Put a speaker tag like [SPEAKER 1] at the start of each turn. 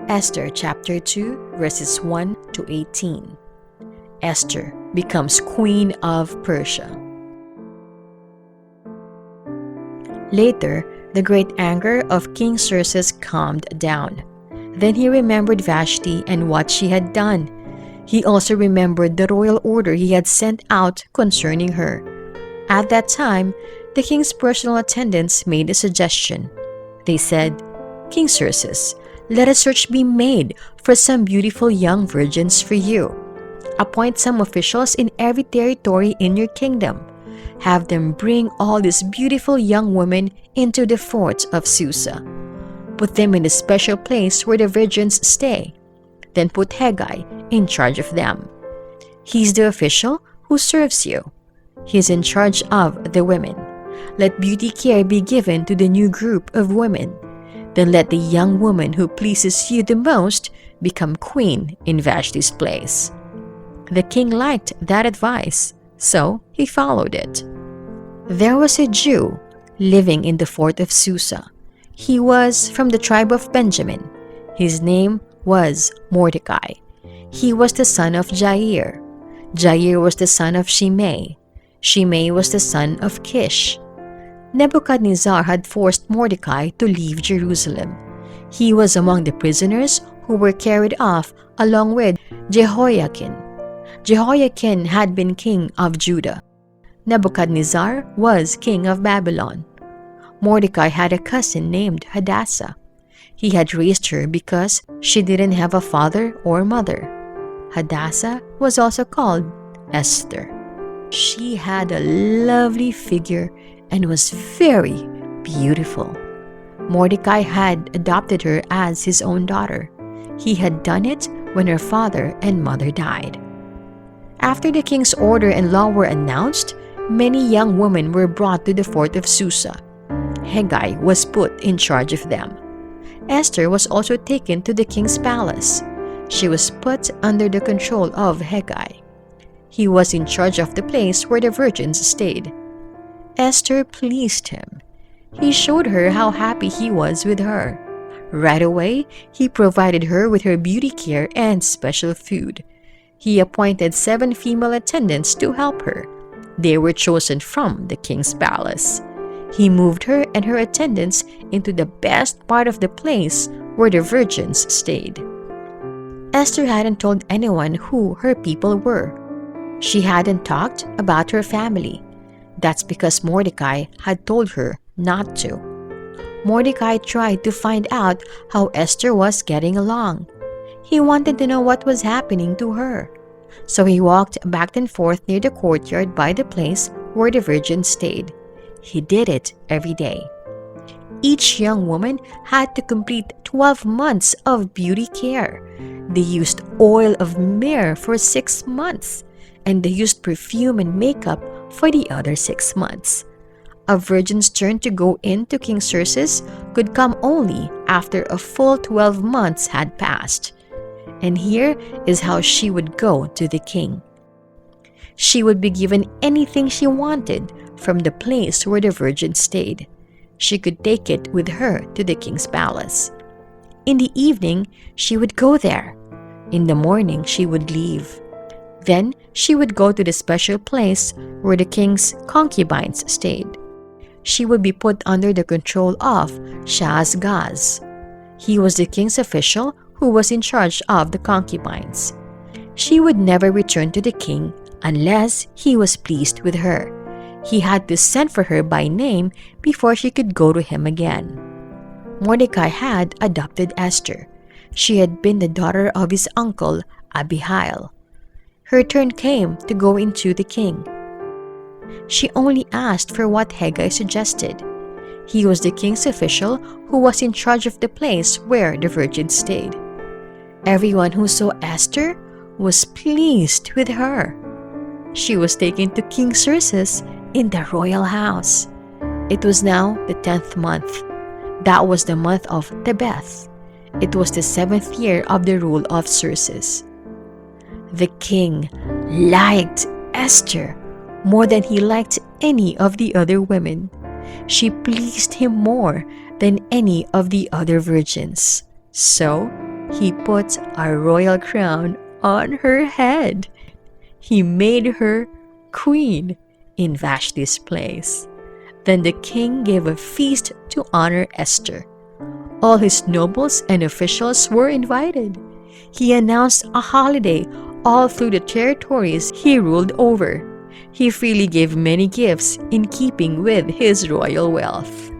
[SPEAKER 1] Esther chapter 2 verses 1 to 18. Esther becomes queen of Persia. Later, the great anger of King Xerxes calmed down. Then he remembered Vashti and what she had done. He also remembered the royal order he had sent out concerning her. At that time, the king's personal attendants made a suggestion. They said, "King Xerxes, let a search be made for some beautiful young virgins for you. Appoint some officials in every territory in your kingdom. Have them bring all these beautiful young women into the fort of Susa. Put them in a special place where the virgins stay. Then put Haggai in charge of them. He's the official who serves you. He's in charge of the women. Let beauty care be given to the new group of women. Then let the young woman who pleases you the most become queen in Vashti's place." The king liked that advice, so he followed it. There was a Jew living in the fort of Susa. He was from the tribe of Benjamin. His name was Mordecai. He was the son of Jair. Jair was the son of Shimei. Shimei was the son of Kish. Nebuchadnezzar had forced Mordecai to leave Jerusalem. He was among the prisoners who were carried off along with Jehoiakim. Jehoiakim had been king of Judah. Nebuchadnezzar was king of Babylon. Mordecai had a cousin named Hadassah. He had raised her because she didn't have a father or mother. Hadassah was also called Esther. She had a lovely figure and was very beautiful. Mordecai had adopted her as his own daughter. He had done it when her father and mother died. After the king's order and law were announced, many young women were brought to the fort of Susa. Haggai was put in charge of them. Esther was also taken to the king's palace. She was put under the control of Haggai. He was in charge of the place where the virgins stayed. Esther pleased him. He showed her how happy he was with her. Right away, he provided her with her beauty care and special food. He appointed 7 female attendants to help her. They were chosen from the king's palace. He moved her and her attendants into the best part of the place where the virgins stayed. Esther hadn't told anyone who her people were. She hadn't talked about her family. That's because Mordecai had told her not to. Mordecai tried to find out how Esther was getting along. He wanted to know what was happening to her. So he walked back and forth near the courtyard by the place where the virgins stayed. He did it every day. Each young woman had to complete 12 months of beauty care. They used oil of myrrh for 6 months, and they used perfume and makeup for the other 6 months. A virgin's turn to go into King Xerxes could come only after a full 12 months had passed. And here is how she would go to the king. She would be given anything she wanted from the place where the virgin stayed. She could take it with her to the king's palace. In the evening, she would go there. In the morning, she would leave. Then she would go to the special place where the king's concubines stayed. She would be put under the control of Shaashgaz. He was the king's official who was in charge of the concubines. She would never return to the king unless he was pleased with her. He had to send for her by name before she could go to him again. Mordecai had adopted Esther. She had been the daughter of his uncle, Abihail. Her turn came to go into the king. She only asked for what Haggai suggested. He was the king's official who was in charge of the place where the virgins stayed. Everyone who saw Esther was pleased with her. She was taken to King Xerxes in the royal house. It was now the 10th month. That was the month of Tebeth. It was the 7th year of the rule of Xerxes. The king liked Esther more than he liked any of the other women. She pleased him more than any of the other virgins. So he put a royal crown on her head. He made her queen in Vashti's place. Then the king gave a feast to honor Esther. All his nobles and officials were invited. He announced a holiday all through the territories he ruled over. He freely gave many gifts in keeping with his royal wealth.